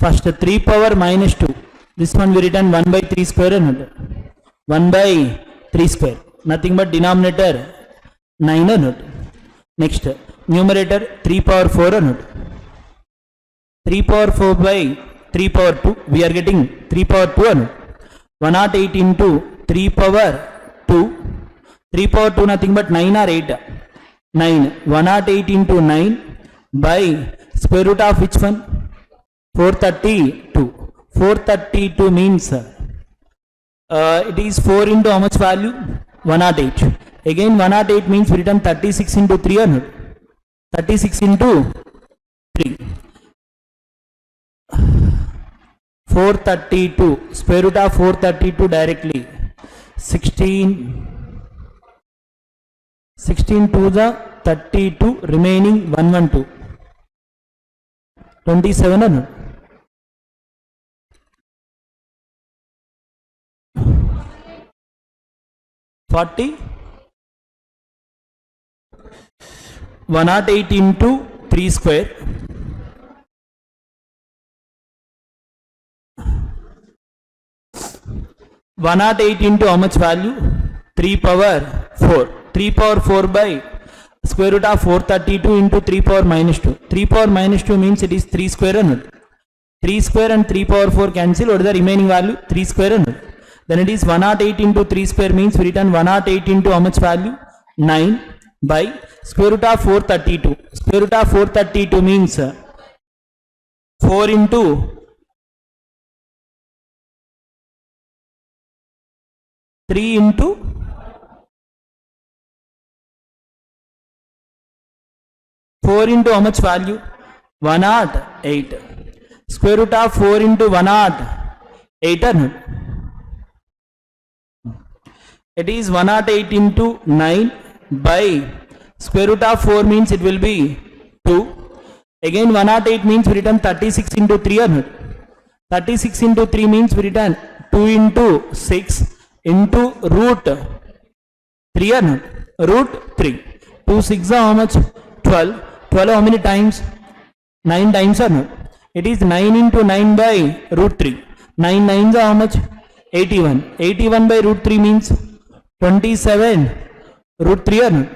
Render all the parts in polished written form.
First 3 power minus 2. This one we written 1 by 3 square and 1 by 3 square. Nothing but denominator 9 and next numerator 3 power 4 and 3 power 4 by 3 power 2. We are getting 3 power 2 and 108 into 3 power 2. 3 power 2 nothing but 9 or 8. 9. 108 into 9 by square root of which one? 432. 432 means it is 4 into how much value? 108. Again 108 means we return 36 into 300. 36 into 3. 432. Square root of 432 directly. 16 to the 32 remaining 112. 27 40 108 into 3 square 108 into how much value? 3 power 4. 3 power 4 by square root of 432 into 3 power minus 2. 3 power minus 2 means it is 3 square and 3 square and 3 power 4 cancel. What is the remaining value? 3 square and then it is 108 into 3 square means we return 108 into how much value? 9 by square root of 432. Square root of 432 means 4 into 3 into 4 into how much value? 108. Square root of 4 into 108 and it is 108 into 9 by square root of 4 means it will be 2. Again 108 means we return 36 into 300. 36 into 3 means we return 2 into 6 into root 300. Root 3. 2 6 are how much? 12. 12 how many times? 9 times or not? It is 9 into 9 by root 3. 9 9s are how much? 81. 81 by root 3 means 27 root 3 or not?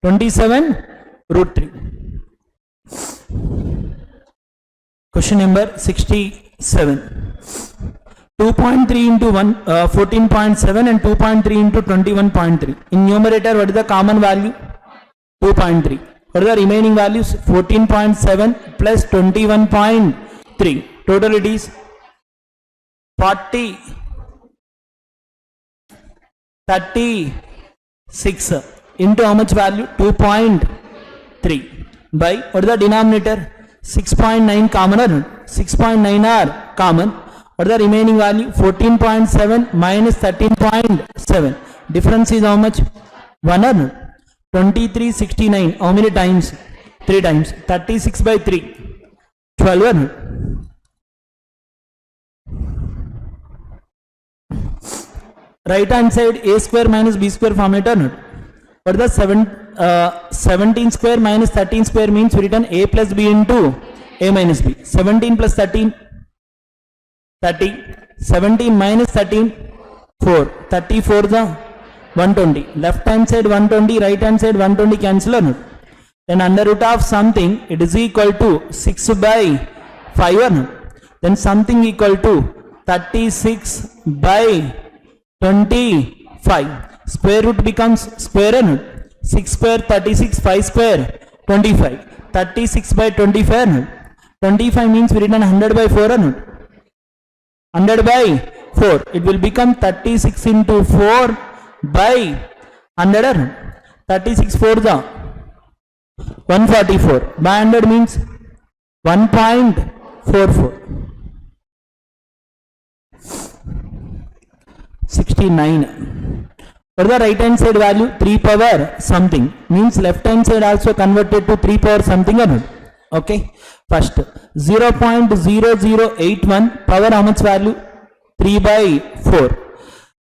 27 root 3. Question number 67. 2.3 into 14.7 and 2.3 into 21.3. In numerator, what is the common value? 2.3. What are the remaining values? 14.7 plus 21.3. Total it is 36 into how much value? 2.3 by what is the denominator? 6.9 common or not? 6.9 are common. What is the remaining value? 14.7 minus 13.7. Difference is how much? 1 or not? 2369. How many times? 3 times. 36 by 3. 12 or not? Right hand side a square minus b square format or not? What is the 17 square minus 13 square means we written a plus b into a minus b. 17 plus 13 30. 17 minus 13 4. 34 the 120. Left hand side 120, right hand side 120 cancel or not? Then under root of something it is equal to 6 by 5 or not? Then something equal to 36 by 25. Square root becomes square or not? 6 square 36, 5 square 25. 36 by 25 or not? 25 means we written 100 by 4 or not? 100 by 4. It will become 36 into 4 by 100 or not? 36 4 the 144. By 100 means 1.44. 69. For the right hand side value 3 power something means left hand side also converted to 3 power something or not? Okay. First 0.0081 power how much value? 3 by 4.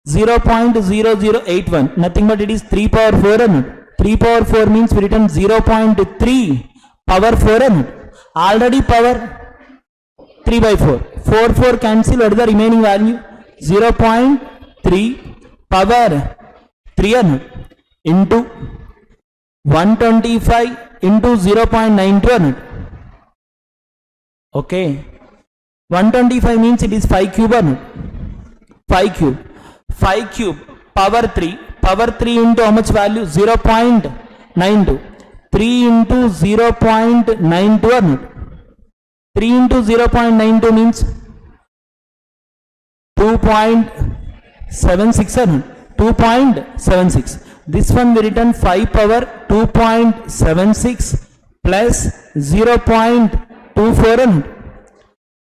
0.0081 nothing but it is 3 power 4 or not? 3 power 4 means we written 0.3 power 4 or not? Already power 3 by 4. 4, 4 cancel. What is the remaining value? 0.3 power 3 into 125 into 0.92. Okay. 125 means it is 5 cube. 5 cube. 5 cube power 3. Power 3 into how much value? 0.92. 3 into 0.92. 3 into 0.92 means 2.76. 2.76. This one we written 5 power 2.76 plus 0.24.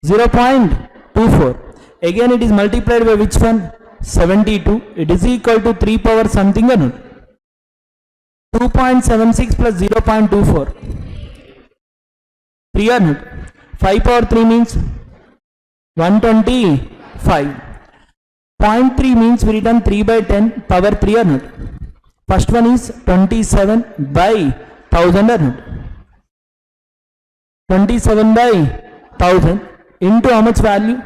0.24. Again it is multiplied by which one? 72. It is equal to 3 power something. 2.76 plus 0.24. 300. 5 power 3 means 125. 0.3 means we written 3 by 10 power 300. First one is 27 by 1000. 27 by 1000 into how much value?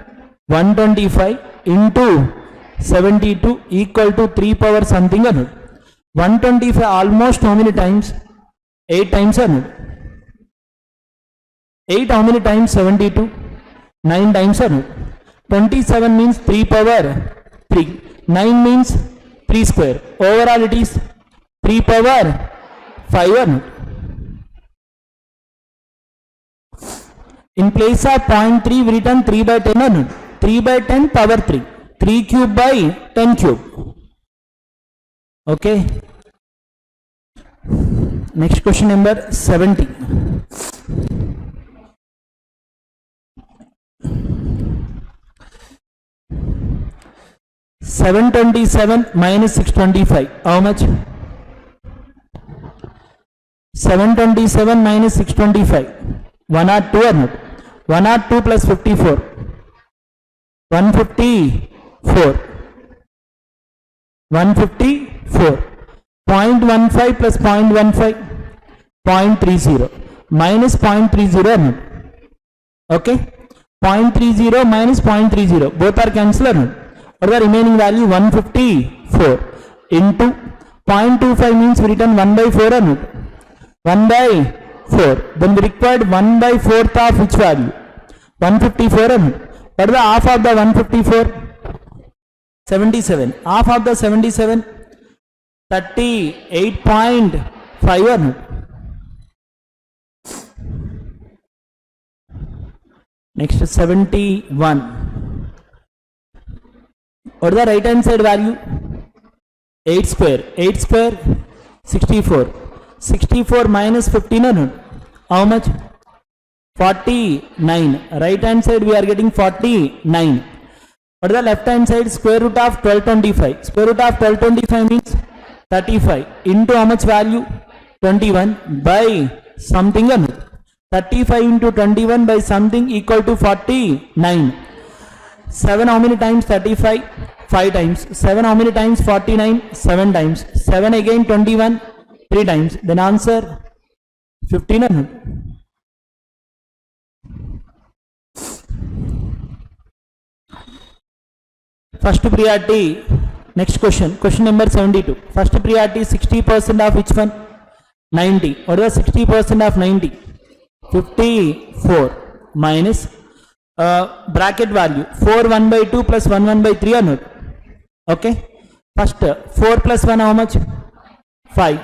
125 into 72 equal to 3 power something. 125 almost how many times? 8 times. 8 how many times? 72. 9 times. 27 means 3 power 3. 9 means 3 square. Overall it is 3 power 5. In place of 0.3 we written 3 by 10. 3 by 10 power 3. 3 cube by 10 cube. Okay. Next question number 70. $727 minus 625. How much? 727 minus 625. 102 or not? 102 plus 54. 154. 154. 0.15 plus 0.15. 0.30 minus 0.30 or not? Okay. 0.30 minus 0.30. Both are cancelled or not? What is the remaining value? 154 into 0.25 means we written 1 by 4 or not? 1 by 4. Then we required 1 by 4th of which value? 154 or not? What is the half of the 154? 77. Half of the 77? 38.5 or not? Next 71. What is the right hand side value? 8 square. 8 square 64. 64 minus 15 or not? How much? 49. Right hand side we are getting 49. What is the left hand side? Square root of 1225. Square root of 1225 means 35 into how much value? 21 by something or not? 35 into 21 by something equal to 49. 7 how many times? 35? 5 times. 7 how many times? 49? 7 times. 7 again 21? 3 times. Then answer 15 or not? First priority. Next question. Question number 72. First priority 60% of which one? 90. What is the 60% of 90? 54 minus bracket value 4 1 by 2 plus 1 1 by 3 or not? Okay. First 4 plus 1 how much? 5.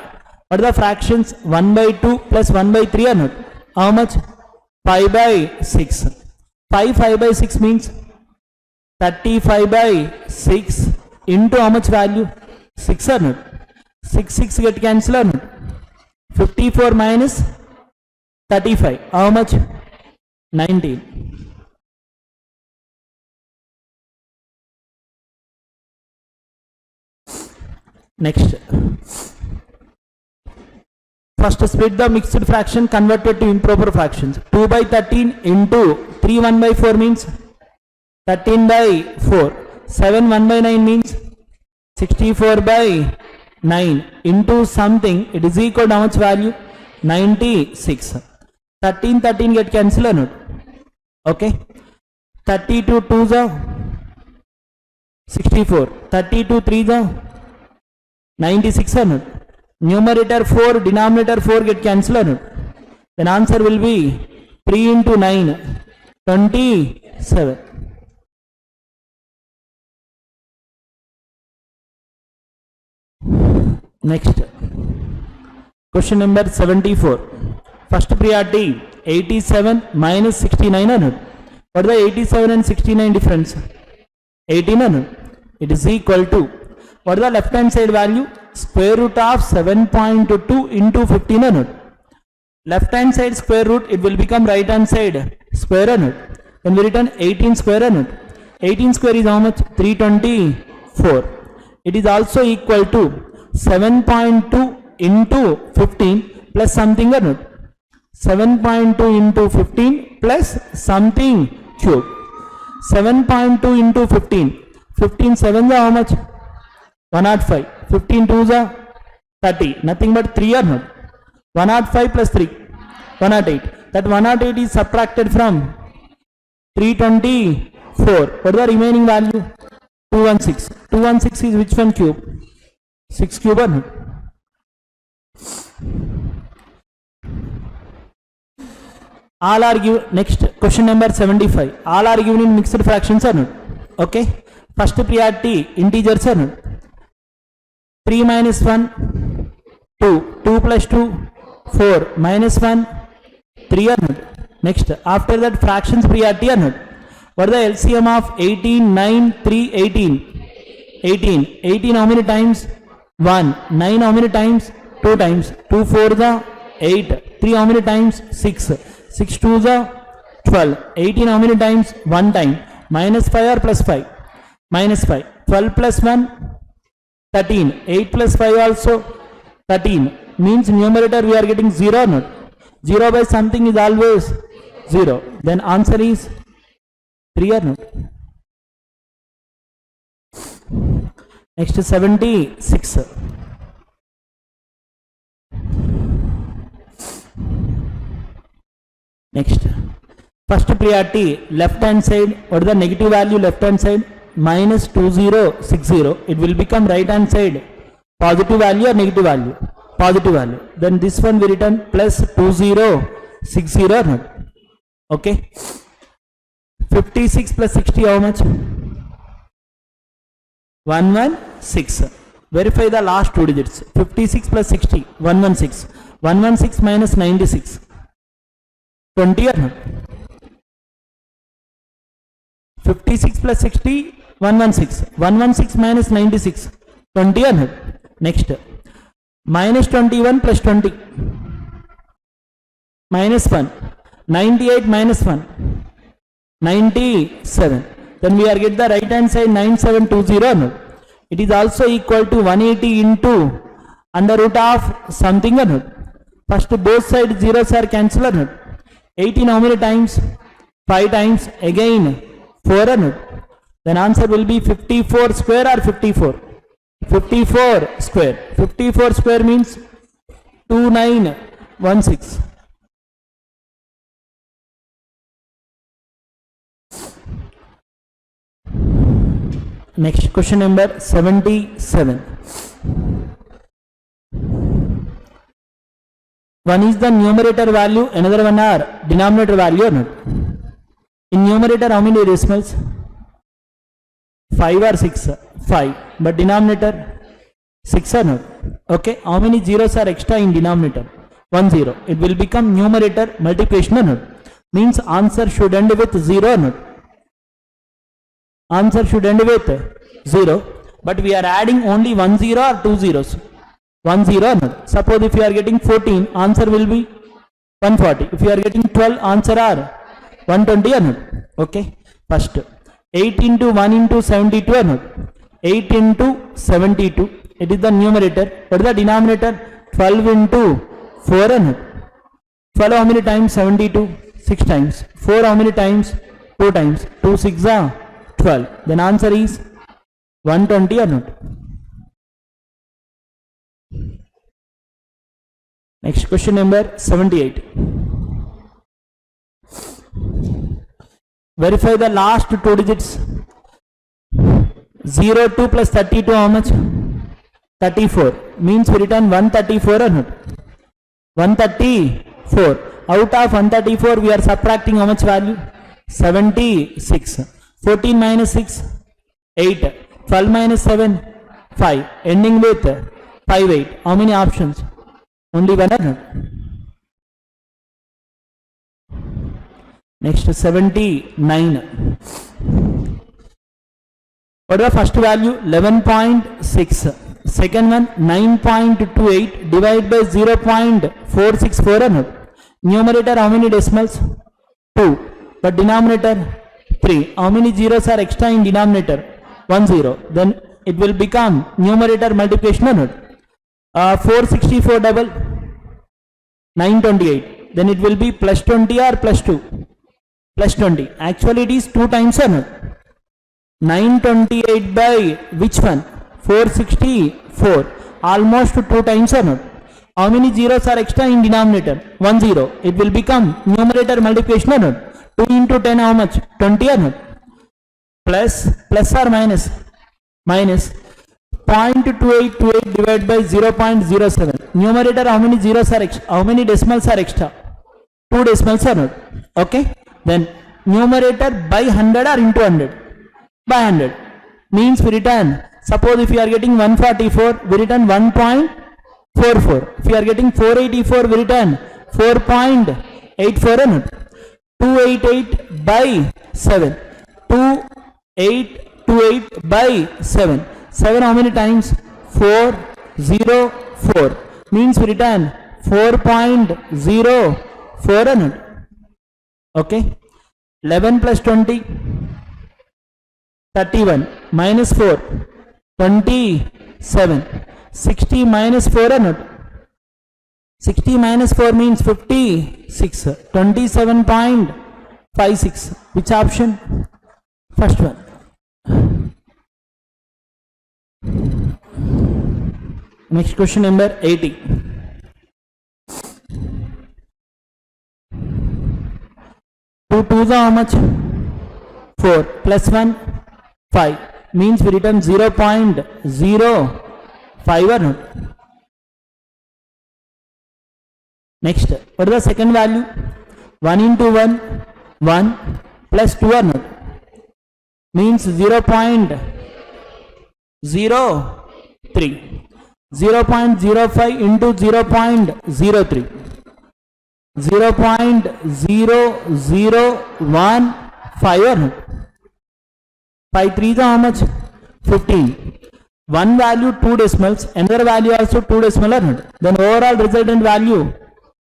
What are the fractions? 1 by 2 plus 1 by 3 or not? How much? 5 by 6. 5 by 6 means 35 by 6 into how much value? 6 or not? 6 get cancelled or not? 54 minus 35. How much? 19. Next. First split the mixed fraction converted to improper fractions. 2 by 13 into 3 1 by 4 means 13 by 4. 7 1 by 9 means 64 by 9 into something. It is equal to how much value? 96. 13 get cancelled or not? Okay. 32 2s are 64. 32 3s are 96 or not? Numerator 4, denominator 4 get cancelled or not? Then answer will be 3 into 9, 27. Next, question number 74. First priority 87 minus 69 or not? What is the 87 and 69 difference? 18 or not? It is equal to, what is the left hand side value? Square root of 7.2 into 15 or not? Left hand side square root, it will become right hand side square or not? When we return 18 square or not? 18 square is how much? 324. It is also equal to 7.2 into 15 plus something or not? 7.2 into 15 plus something cube. 7.2 into 15. 15 7s are how much? 105. 15 2s are 30. Nothing but 3 or not? 105 plus 3. 108. That 108 is subtracted from 324. What is the remaining value? 216. 216 is which one cube? 6 cube or not? All are given. Next, question number 75. All are given in mixed fractions or not? Okay. First priority integers or not? 3 minus 1, 2. 2 plus 2, 4. Minus 1, 3 or not? Next, after that fractions priority or not? What is the LCM of 18, 9, 3, 18? 18. 18 how many times? 1. 9 how many times? 2 times. 2 4 the 8. 3 how many times? 6. 6 2 the 12. 18 how many times? 1 time. Minus 5 or plus 5? Minus 5. 12 plus 1? 13. 8 plus 5 also 13. Means numerator we are getting 0 or not? 0 by something is always 0. Then answer is 3 or not? Next 76. Next, first priority left hand side. What is the negative value left hand side? Minus 2060. It will become right hand side positive value or negative value? Positive value. Then this one we return plus 2060 or not? Okay. 56 plus 60 how much? 116. Verify the last two digits. 56 plus 60, 116. 116 minus 96. 20 or not? 56 plus 60, 116. 116 minus 96. 20 or not? Next. Minus 21 plus 20. Minus 1. 98 minus 1. 97. Then we are get the right hand side 9720 or not? It is also equal to 180 into under root of something or not? First both sides zeros are cancelled or not? 18 how many times? 5 times. Again 4 or not? Then answer will be 54 square or 54? 54 square. 54 square means 2916. Next, question number 77. One is the numerator value, another one are denominator value or not? In numerator how many decimals? 5 or 6? 5. But denominator 6 or not? Okay. How many zeros are extra in denominator? 1 0. It will become numerator multiplication or not? Means answer should end with 0 or not? Answer should end with 0. But we are adding only 1 0 or 2 zeros? 1 0 or not? Suppose if you are getting 14, answer will be 140. If you are getting 12, answer are 120 or not? Okay. First, 8 into 1 into 72 or not? 8 into 72. It is the numerator. What is the denominator? 12 into 4 or not? 12 how many times? 72. 6 times. 4 how many times? 2 times. 2 6 are 12. Then answer is 120 or not? Next, question number 78. Verify the last two digits. 02 plus 32 how much? 34. Means we return 134 or not? 134. Out of 134 we are subtracting how much value? 76. 14 minus 6, 8. 12 minus 7, 5. Ending with 5, 8. How many options? Only one or not? Next 79. What is the first value? 11.6. Second one 9.28 divided by 0.464 or not? Numerator how many decimals? 2. But denominator 3. How many zeros are extra in denominator? 1 0. Then it will become numerator multiplication or not? 464 double 928. Then it will be plus 20 or plus 2? Plus 20. Actually it is 2 times or not? 928 by which one? 464. Almost 2 times or not? How many zeros are extra in denominator? 1 0. It will become numerator multiplication or not? 2 into 10 how much? 20 or not? Plus or minus? Minus 0.2828 divided by 0.07. Numerator how many zeros are extra? How many decimals are extra? 2 decimals or not? Okay. Then numerator by 100 or into 100? By 100. Means we return, suppose if you are getting 144, we return 1.44. If you are getting 484, we return 4.84 or not? 288 by 7. 2828 by 7. 7 how many times? 404. Means we return 4.04 or not? Okay. 11 plus 20. 31 minus 4, 27. 60 minus 4 or not? 60 minus 4 means 56. 27.56. Which option? First one. Next question number 80. 2 2s are how much? 4 plus 1, 5. Means we return 0.05 or not? Next, what is the second value? 1 into 1, 1 plus 2 or not? Means 0.03. 0.05 into 0.03. 0.0015 or not? 5 3 is how much? 15. One value 2 decimals, another value also 2 decimal or not? Then overall resultant value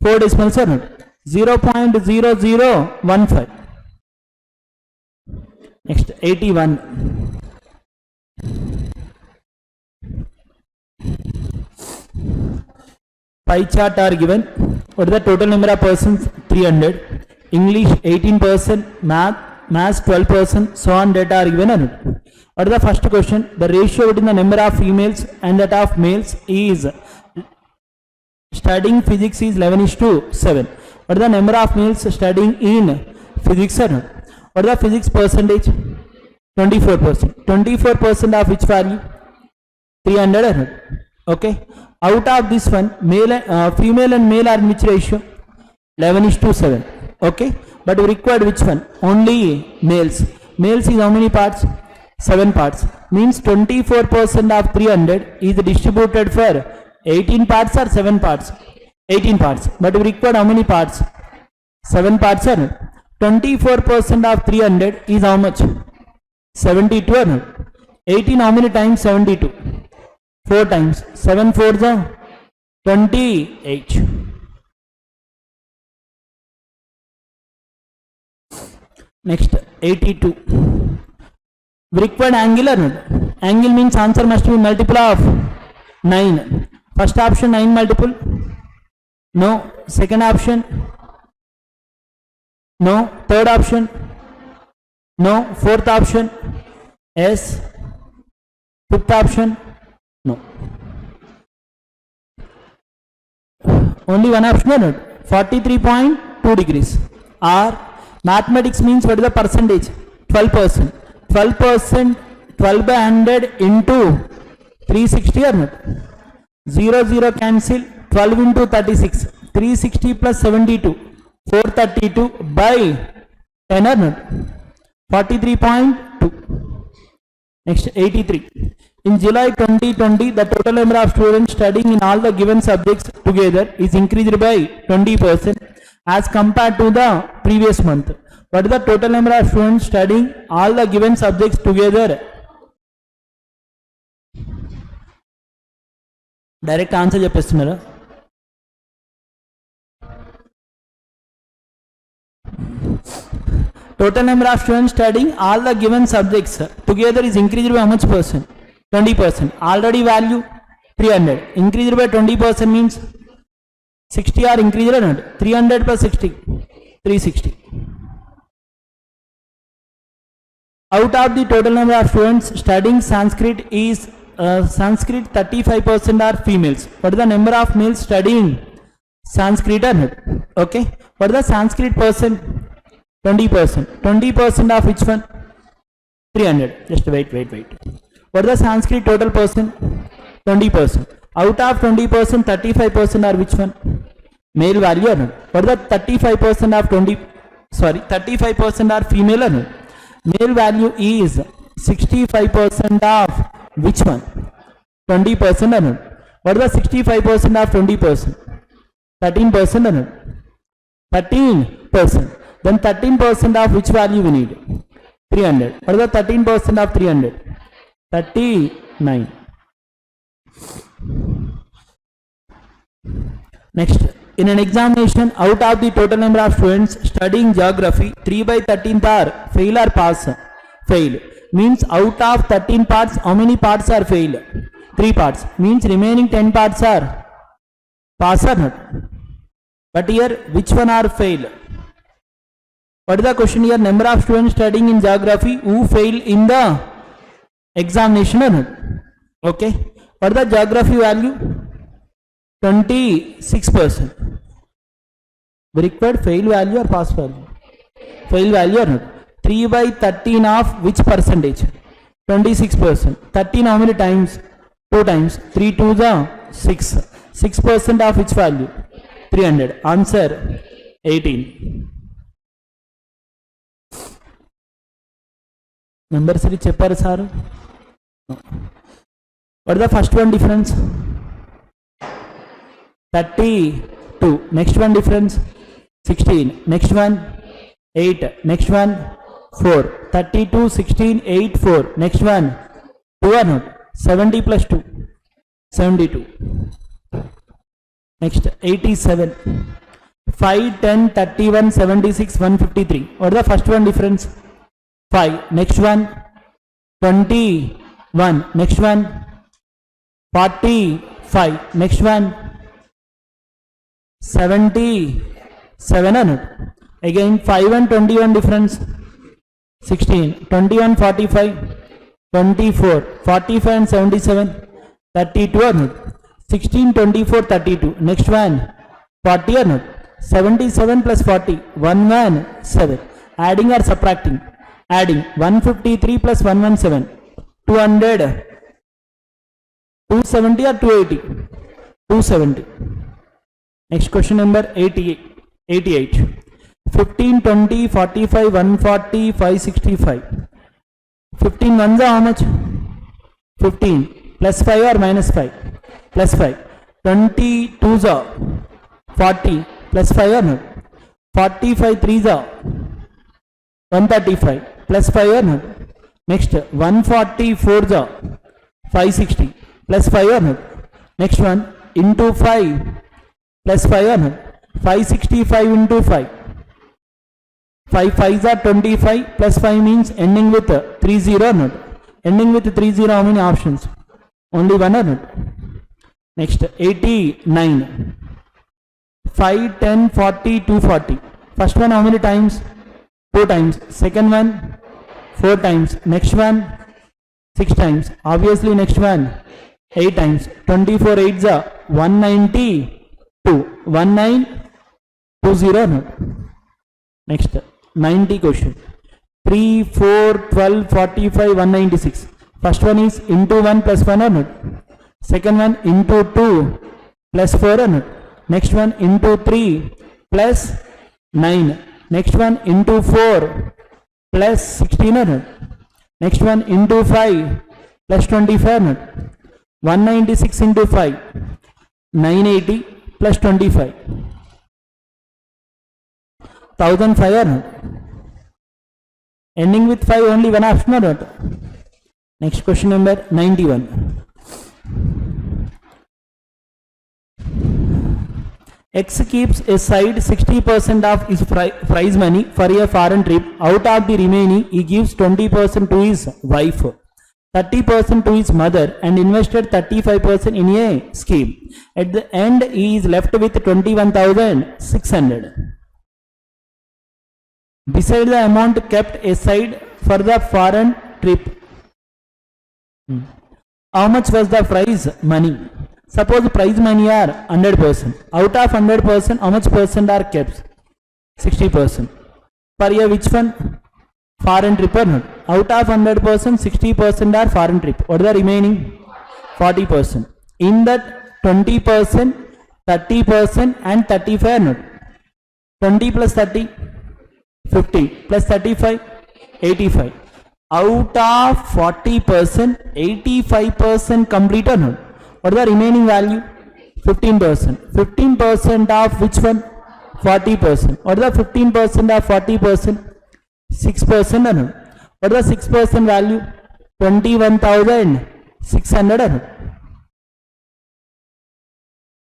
4 decimals or not? 0.0015. Next 81. Pie chart are given. What is the total number of persons? 300. English 18%, maths 12%, so on data are given or not? What is the first question? The ratio between the number of females and that of males is studying physics is 11:7. What is the number of males studying in physics or not? What is the physics percentage? 24%. 24% of which value? 300 or not? Okay. Out of this one, female and male are in which ratio? 11:7. Okay. But we required which one? Only males. Males is how many parts? 7 parts. Means 24% of 300 is distributed for 18 parts or 7 parts? 18 parts. But we required how many parts? 7 parts or not? 24% of 300 is how much? 72 or not? 18 how many times? 72. 4 times. 7 4s are 28. Next 82. We required angle or not? Angle means answer must be multiple of 9. First option 9 multiple? No. Second option? No. Third option? No. Fourth option? Yes. Fifth option? No. Only one option or not? 43.2 degrees. Or Mathematics means what is the percentage? 12%. 12%, 12 by 100 into 360 or not? 0, 0 cancel. 12 into 36. 360 plus 72. 432 by 10 or not? 43.2. Next, 83. In July 2020, the total number of students studying in all the given subjects together is increased by 20% as compared to the previous month. What is the total number of students studying all the given subjects together? Direct answer చెప్పేస్తున్నారా? Total number of students studying all the given subjects together is increased by how much percent? 20%. Already value 300. Increased by 20% means 60 are increased or not? 300 plus 60, 360. Out of the total number of students studying Sanskrit is Sanskrit 35% are females. What is the number of males studying Sanskrit or not? Okay. What is the Sanskrit person? 20%. 20% of which one? 300. Just wait. What is the Sanskrit total person? 20%. Out of 20%, 35% are which one? Male value or not? What is the 35% of 20? Sorry, 35% are female or not? Male value is 65% of which one? 20% or not? What is the 65% of 20%? 13% or not? 13%. Then 13% of which value we need? 300. What is the 13% of 300? 39. Next, in an examination, out of the total number of students studying geography, 3 by 13th are fail or pass? Fail. Means out of 13 parts, how many parts are fail? 3 parts. Means remaining 10 parts are pass or not? But here, which one are fail? What is the question here? Number of students studying in geography who fail in the examination or not? Okay. What is the geography value? 26%. We required fail value or pass value? Fail value or not? 3 by 13 of which percentage? 26%. 13 how many times? 2 times. 3 to the 6. 6% of which value? 300. Answer 18. Numbers చెప్పారు sir. What is the first one difference? 32. Next one difference? 16. Next one? 8. Next one? 4. 32, 16, 8, 4. Next one? 2 or not? 70 plus 2. 72. Next, 87. 5, 10, 31, 76, 153. What is the first one difference? 5. Next one? 21. Next one? 45. Next one? 77 or not? Again 5 and 21 difference? 16. 21, 45, 24, 45 and 77, 32 or not? 16, 24, 32. Next one? 40 or not? 77 plus 40, 117. Adding or subtracting? Adding. 153 plus 117, 200. 270 or 280? 270. Next question number 88. 15, 20, 45, 140, 565. 15 ones are how much? 15 plus 5 or minus 5? Plus 5. 20 twos are 40 plus 5 or not? 45 threes are 135 plus 5 or not? Next 144 are 560 plus 5 or not? Next one into 5 plus 5 or not? 565 into 5. 5 5s are 25 plus 5 means ending with 30 or not? Ending with 30, how many options? Only one or not? Next 89. 5, 10, 40, 240. First one how many times? 2 times. Second one 4 times. Next one 6 times. Obviously next one 8 times. 24 8s are 192. 1920 or not? Next 90 question. 3, 4, 12, 45, 196. First one is into 1 plus 1 or not? Second one into 2 plus 4 or not? Next one into 3 plus 9. Next one into 4 plus 16 or not? Next one into 5 plus 25 or not? 196 into 5, 980 plus 25, 1005 or not? Ending with 5 only one option or not? Next question number 91. X keeps aside 60% of his prize money for a foreign trip. Out of the remaining, he gives 20% to his wife, 30% to his mother, and invested 35% in a scheme. At the end, he is left with 21,600. Beside the amount kept aside for the foreign trip, how much was the prize money? Suppose prize money are 100%. Out of 100%, how much percent are kept? 60%. For a which one? Foreign trip or not? Out of 100%, 60% are foreign trip. What are the remaining? 40%. In that 20%, 30% and 35 not. 20 plus 30, 50 plus 35, 85. Out of 40%, 85% complete or not? What is the remaining value? 15%. 15% of which one? 40%. What is the 15% of 40%? 6% or not? What is the 6% value? 21,600 or not?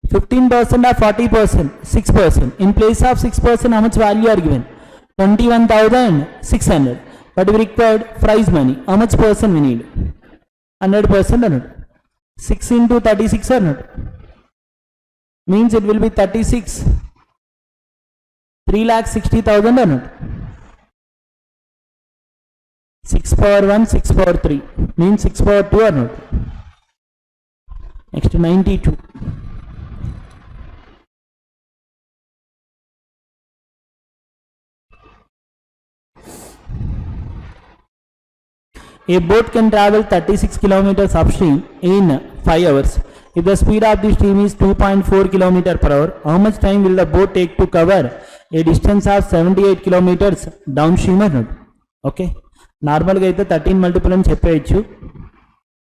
15% of 40%, 6%. In place of 6%, how much value are given? 21,600. But we required prize money. How much percent we need? 100% or not? 6 into 36 or not? Means it will be 36. 3,60,000 or not? 6 power 1, 6 power 3. Means 6 power 2 or not? Next 92. A boat can travel 36 kilometers upstream in 5 hours. If the speed of the stream is 2.4 km per hour, how much time will the boat take to cover a distance of 78 kilometers downstream or not? Okay. Normal ga aithe 13 multiple ani cheppeyochu.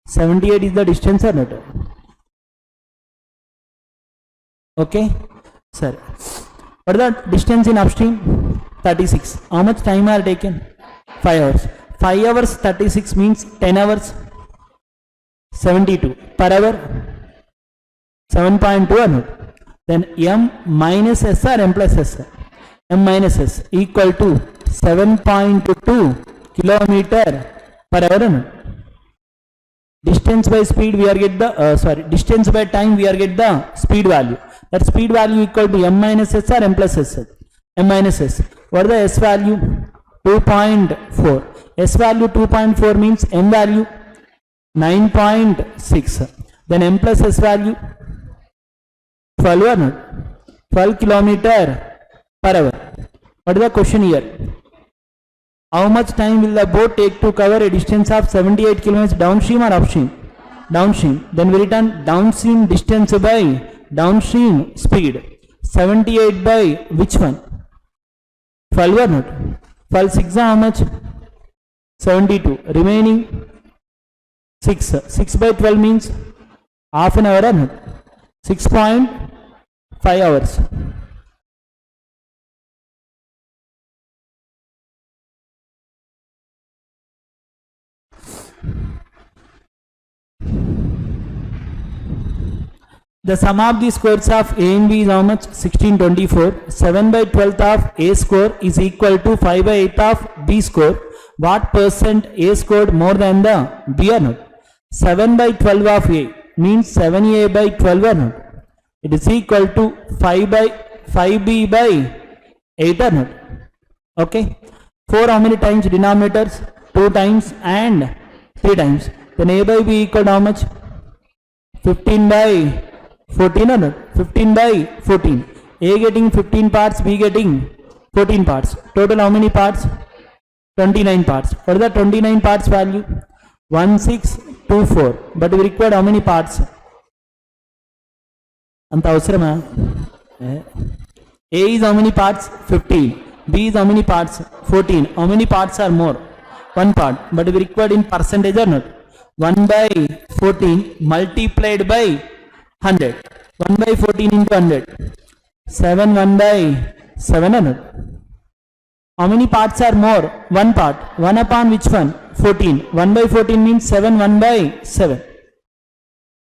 78 is the distance or not? Okay. Sir. What is the distance in upstream? 36. How much time are taken? 5 hours. 5 hours 36 means 10 hours 72 per hour 7.2 or not? Then m minus s or m plus s? M minus s equal to 7.2 kilometer per hour or not? Distance by speed we are get the distance by time we are get the speed value. That speed value equal to m minus s or m plus s? M minus s. What is the s value? 2.4. S value 2.4 means m value 9.6. Then m plus s value 12 or not? 12 kilometer per hour. What is the question here? How much time will the boat take to cover a distance of 78 kilometers downstream or upstream? Downstream. Then we return downstream distance by downstream speed. 78 by which one? 12 or not? 12 6 how much? 72. Remaining 6. 6 by 12 means half an hour or not? 6.5 hours. The sum of the scores of A and B is how much? 1624. 7 by 12th of A score is equal to 5 by 8th of B score. What percent A scored more than the B or not? 7 by 12 of A means 7A by 12 or not? It is equal to 5B by 8 or not? Okay. 4 how many times denominators? 2 times and 3 times. Then A by B equal to how much? 15 by 14 or not? 15 by 14. A getting 15 parts, B getting 14 parts. Total how many parts? 29 parts. What is the 29 parts value? 1624. But we required how many parts? Anta avasarama? A is how many parts? 15. B is how many parts? 14. How many parts are more? 1 part. But we required in percentage or not? 1 by 14 multiplied by 100. 1 by 14 into 100. 7 1 by 700. How many parts are more? 1 part. 1 upon which one? 14. 1 by 14 means 7 1 by 7.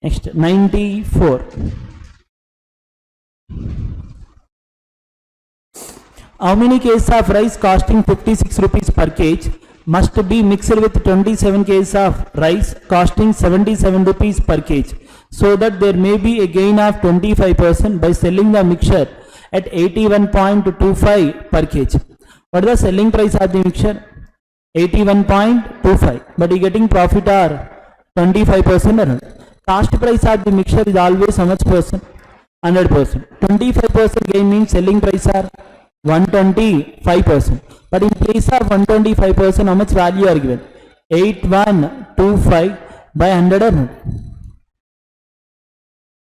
Next 94. How many kgs of rice costing 56 rupees per kg must be mixed with 27 kgs of rice costing 77 rupees per kg, so that there may be a gain of 25% by selling the mixture at 81.25 per kg. What is the selling price of the mixture? 81.25. But you getting profit or 25% or not? Cost price of the mixture is always how much percent? 100%. 25% gain means selling price are 125%. But in place of 125%, how much value are given? 8125 by 100 or not?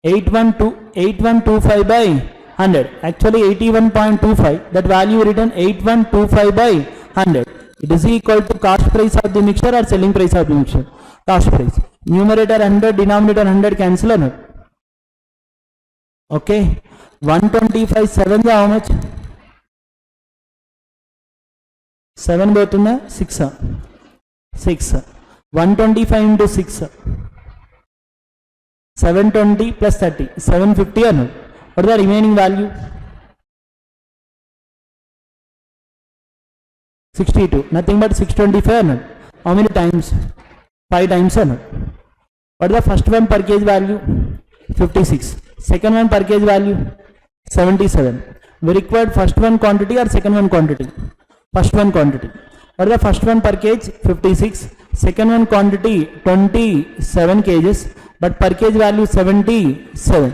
8125 by 100. Actually 81.25. That value written 8125 by 100. It is equal to cost price of the mixture or selling price of the mixture? Cost price. Numerator 100, denominator 100 cancel or not? Okay. 125 7 how much? 7 పోతుందా 6 125 into 6 720 plus 30 750 అన్నాడు. What is the remaining value? 62. Nothing but 625 అన్నాడు. How many times? 5 times అన్నాడు. What is the first one per kg value? 56. Second one per kg value? 77. We required first one quantity or second one quantity? First one quantity. What is the first one per kg? 56. Second one quantity 27 kgs, but per kg value 77.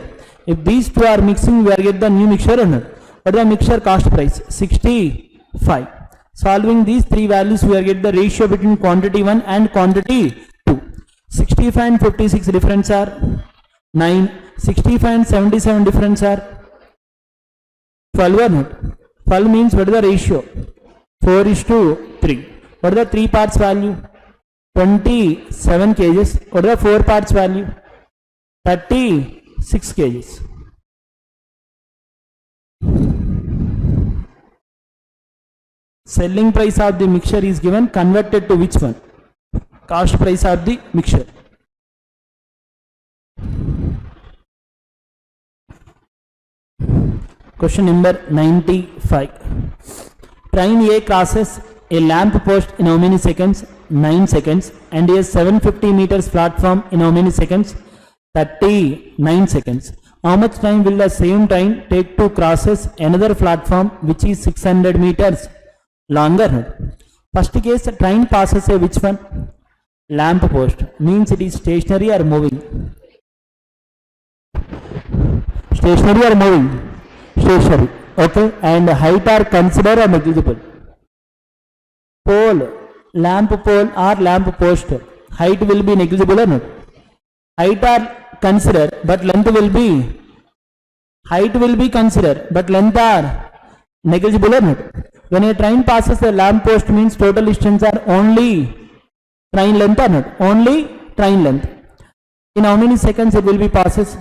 If these two are mixing, we are get the new mixture or not? What is the mixture cost price? 65. Solving these three values, we are get the ratio between quantity 1 and quantity 2. 65 and 56 difference are 9. 65 and 77 difference are 12 or not? 12 means what is the ratio? 4:3. What is the 3 parts value? 27 kgs. What is the 4 parts value? 36 kgs. Selling price of the mixture is given, converted to which one? Cost price of the mixture. Question number 95. Train A crosses a lamp post in how many seconds? 9 seconds. And a 750 meters platform in how many seconds? 39 seconds. How much time will the same train take to crosses another platform which is 600 meters longer? First case, train passes a which one? Lamp post. Means it is stationary or moving? Stationary or moving? Stationary. Okay, and height are considered or negligible? Pole, lamp pole or lamp post, height will be negligible or not? Height are considered, but length will be, height will be considered, but length are negligible or not? When a train passes a lamp post means total distance are only train length or not? Only train length. In how many seconds it will be passes?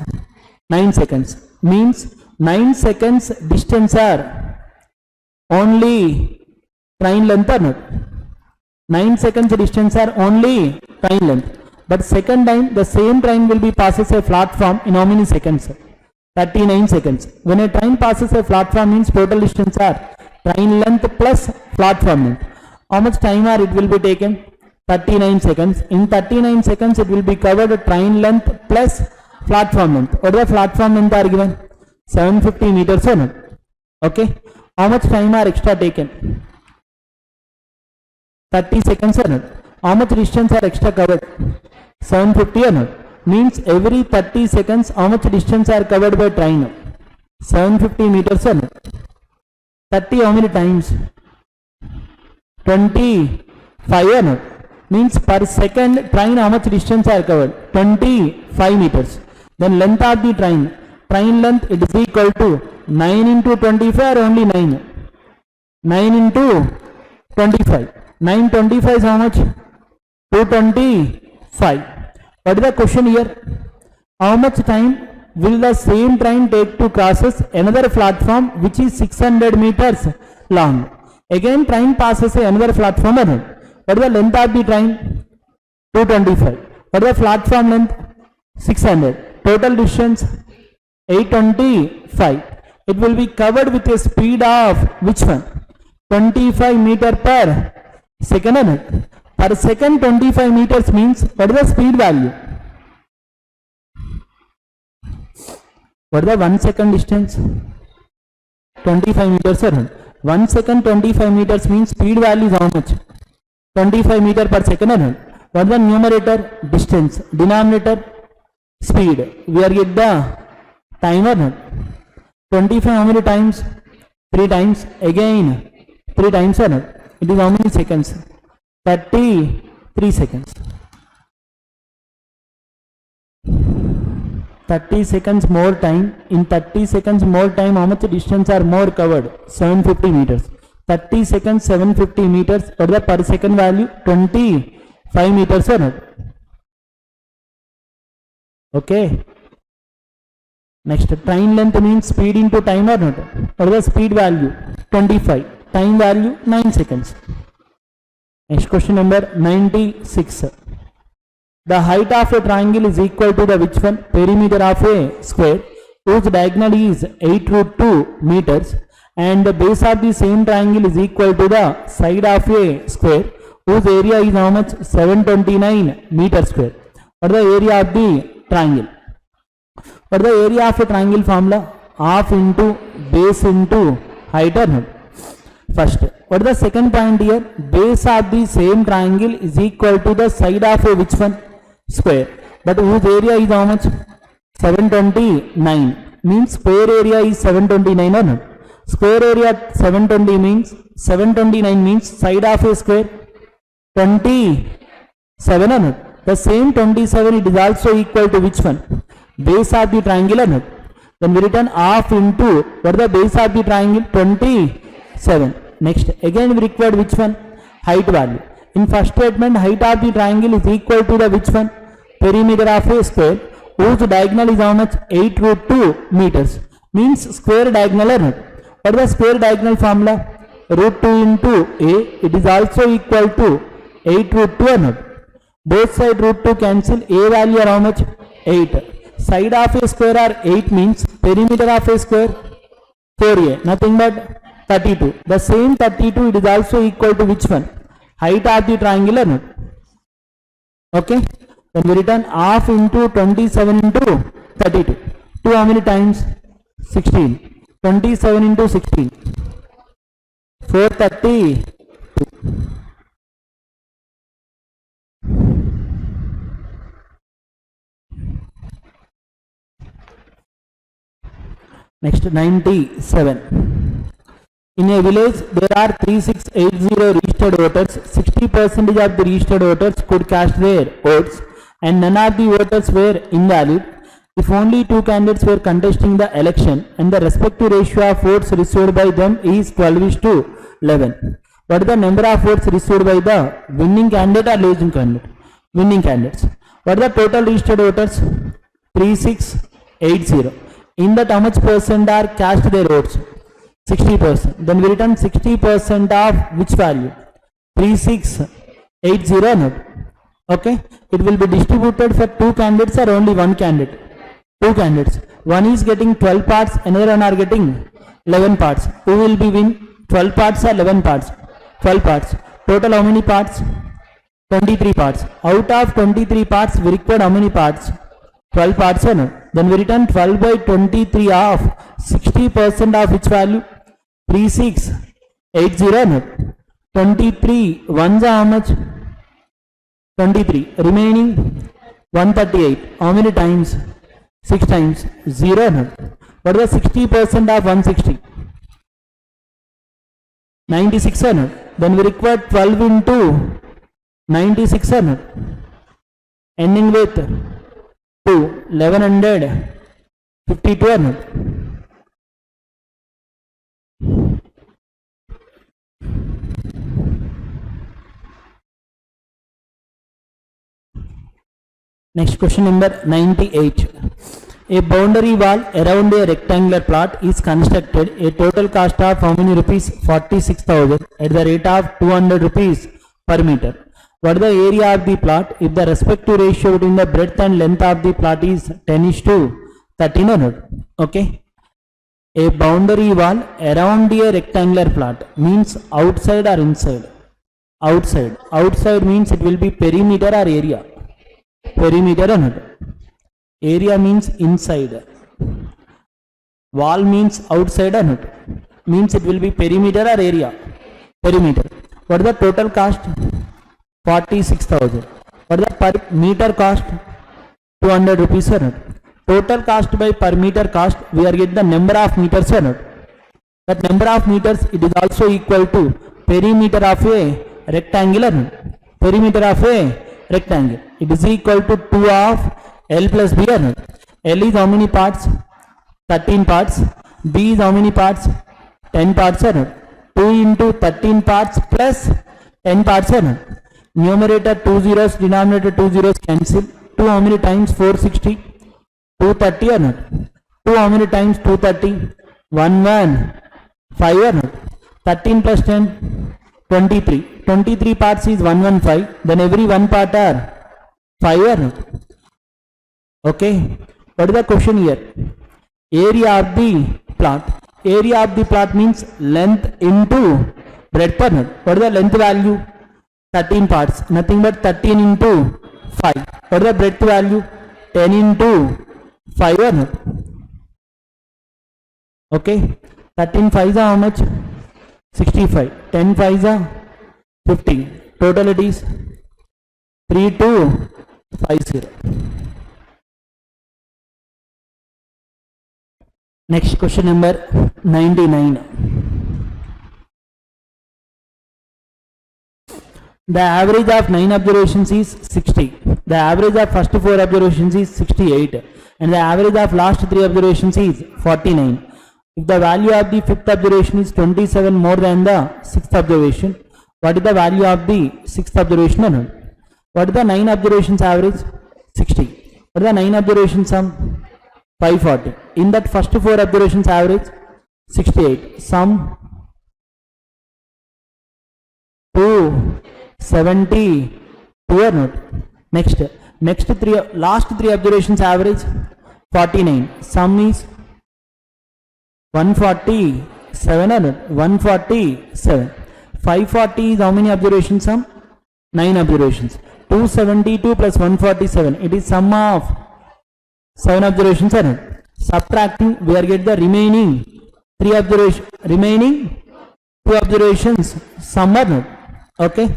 9 seconds. Means 9 seconds distance are only train length or not? 9 seconds distance are only train length. But second time the same train will be passes a platform in how many seconds? 39 seconds. When a train passes a platform means total distance are train length plus platform length. How much time are it will be taken? 39 seconds. In 39 seconds it will be covered train length plus platform length. What is the platform length are given? 750 meters or not? Okay. How much time are extra taken? 30 seconds or not? How much distance are extra covered? 750 or not? Means every 30 seconds how much distance are covered by train? 750 meters or not? 30 how many times? 25 means per second train how much distance are covered? 25 meters. Then length of the train length, it is equal to 9 into 25 or only 9? 9 into 25. 925 is how much? 225. What is the question here? How much time will the same train take to crosses another platform which is 600 meters long? Again train passes another platform. What is the length of the train? 225. What is the platform length? 600. Total distance 825. It will be covered with a speed of which one? 25 meter per second. Per second 25 meters means what is the speed value? What is the 1 second distance? 25 meters around. 1 second 25 meters means speed value is how much? 25 meter per second around. What is the numerator? Distance. Denominator? Speed. We are get the time around. 25 how many times? 3 times. Again 3 times around. It is how many seconds? 33 seconds. 30 seconds more time. In 30 seconds more time, how much distance are more covered? 750 meters. 30 seconds, 750 meters. What is the per second value? 25 meters or not? Okay. Next, train length means speed into time or not? What is the speed value? 25. Time value 9 seconds. Next question number 96. The height of a triangle is equal to the which one? Perimeter of a square whose diagonal is 8 root 2 meters and the base of the same triangle is equal to the side of a square whose area is how much? 729 meters square. What is the area of the triangle? What is the area of a triangle formula? Half into base into height or not? First, what is the second point here? Base of the same triangle is equal to the side of a which one? Square. But whose area is how much? 729. Means square area is 729 or not? Square area 720 means 729 means side of a square 27 or not? The same 27 it is also equal to which one? Base of the triangle or not? Then we return half into what is the base of the triangle? 27. Next, again we required which one? Height value. In first statement, height of the triangle is equal to the which one? Perimeter of a square whose diagonal is how much? 8 root 2 meters. Means square diagonal or not? What is the square diagonal formula? Root 2 into a. It is also equal to 8 root 2 or not? Both side root 2 cancel. A value are how much? 8. Side of a square are 8 means perimeter of a square 4a. Nothing but 32. The same 32 it is also equal to which one? Height of the triangle or not? Okay. Then we return half into 27 into 32. 2 how many times? 16. 27 into 16. 432. Next, 97. In a village, there are 3680 registered voters. 60% of the registered voters could cast their votes and none of the voters were invalid. If only 2 candidates were contesting the election and the respective ratio of votes received by them is 12:11. What is the number of votes received by the winning candidate or losing candidate? Winning candidates. What is the total registered voters? 3680. In that how much percent are cast their votes? 60%. Then we return 60% of which value? 3680 not. Okay. It will be distributed for 2 candidates or only 1 candidate? 2 candidates. One is getting 12 parts, another one are getting 11 parts. Who will be win? 12 parts or 11 parts? 12 parts. Total how many parts? 23 parts. Out of 23 parts, we require how many parts? 12 parts or no? Then we return 12 by 23 of 60% of which value? 3680 not. 23 ones are how much? 23. Remaining 138. How many times? 6 times. 0 not. What is the 60% of 160? 96 hundred. Then we require 12 into 96 hundred. Ending with 2, 1100, 5200. Next question number 98. A boundary wall around a rectangular plot is constructed. A total cost of how many rupees? 46,000 at the rate of 200 rupees per meter. What is the area of the plot if the respective ratio between the breadth and length of the plot is 10:1300? Okay. A boundary wall around a rectangular plot means outside or inside? Outside. Outside means it will be perimeter or area. Perimeter or not? Area means inside. Wall means outside or not? Means it will be perimeter or area? Perimeter. What is the total cost? 46,000. What is the per meter cost? 200 rupees or not? Total cost by per meter cost, we are getting the number of meters or not? That number of meters, it is also equal to perimeter of a rectangular. Perimeter of a rectangle. It is equal to 2 of L plus B or not? L is how many parts? 13 parts. B is how many parts? 10 parts or not? 2 into 13 parts plus 10 parts or not? Numerator 2 zeros, denominator 2 zeros cancel. 2 how many times? 460. 230 or not? 2 how many times? 230. 115 or not? 13 plus 10, 23. 23 parts is 115. Then every one part are 5 or not? Okay. What is the question here? Area of the plot. Area of the plot means length into breadth or not? What is the length value? 13 parts. Nothing but 13 into 5. What is the breadth value? 10 into 5 or not? Okay. 13 5s are how much? 65. 10 5s are 50. Total it is 3250. Next question number 99. The average of 9 observations is 60. The average of first 4 observations is 68. And the average of last 3 observations is 49. If the value of the 5th observation is 27 more than the 6th observation, what is the value of the 6th observation or not? What is the 9 observations average? 60. What is the 9 observations sum? 540. In that first 4 observations average 68. Sum 272 or not? Next 3 last 3 observations average 49. Sum is 147 or not? 147. 540 is how many observations sum? 9 observations. 272 plus 147. It is sum of 7 observations or not? Subtracting, we are get the remaining 3 observations. Remaining 2 observations sum or not? Okay.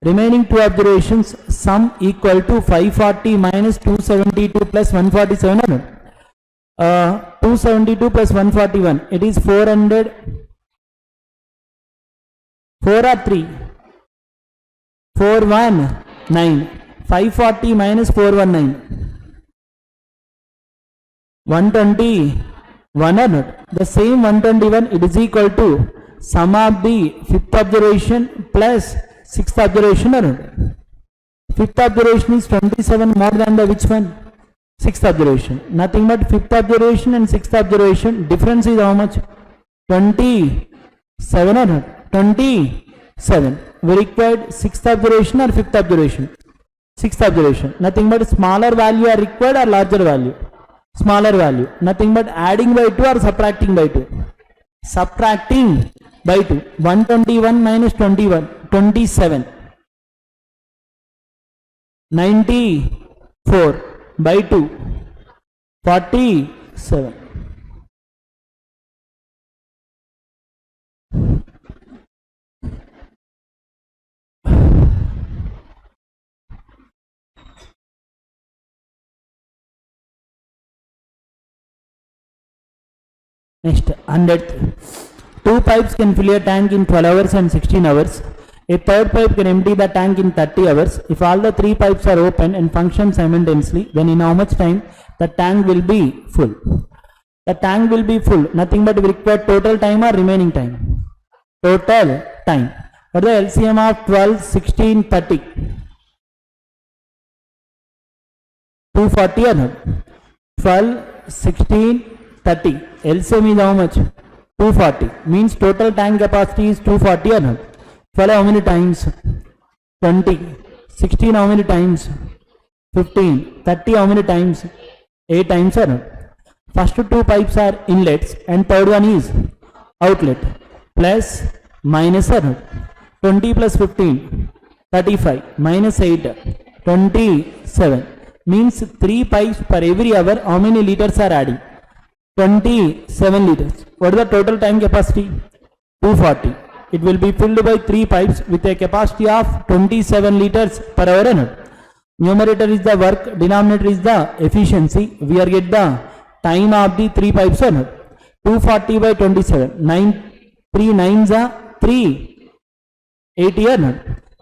Remaining 2 observations sum equal to 540 minus 272 plus 147 or not? 272 plus 141. It is 400. 4 or 3? 419. 540 minus 419. 121 or not? The same 121, it is equal to sum of the 5th observation plus 6th observation or not? 5th observation is 27 more than the which one? 6th observation. Nothing but 5th observation and 6th observation. Difference is how much? 27 or not? 27. We required 6th observation or 5th observation? 6th observation. Nothing but smaller value are required or larger value? Smaller value. Nothing but adding by 2 or subtracting by 2? Subtracting by 2. 121 minus 21. 27. 94 by 2. 47. Next, 100th. Two pipes can fill a tank in 12 hours and 16 hours. A third pipe can empty the tank in 30 hours. If all the three pipes are open and function simultaneously, then in how much time the tank will be full? The tank will be full. Nothing but we require total time or remaining time? Total time. What is the LCM of 12, 16, 30? 240 or not? 12, 16, 30. LCM is how much? 240. Means total tank capacity is 240 or not? 12 how many times? 20. 16 how many times? 15. 30 how many times? 8 times or not? First two pipes are inlets and third one is outlet. Plus minus or not? 20 plus 15. 35. Minus 8. 27. Means 3 pipes per every hour. How many liters are adding? 27 liters. What is the total tank capacity? 240. It will be filled by 3 pipes with a capacity of 27 liters per hour. Numerator is the work, denominator is the efficiency. We are get the time of the 3 pipes. 240 by 27. 3 9s are 380.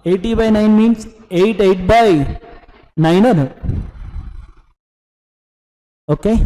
80 by 9 means 8 by 9. Okay.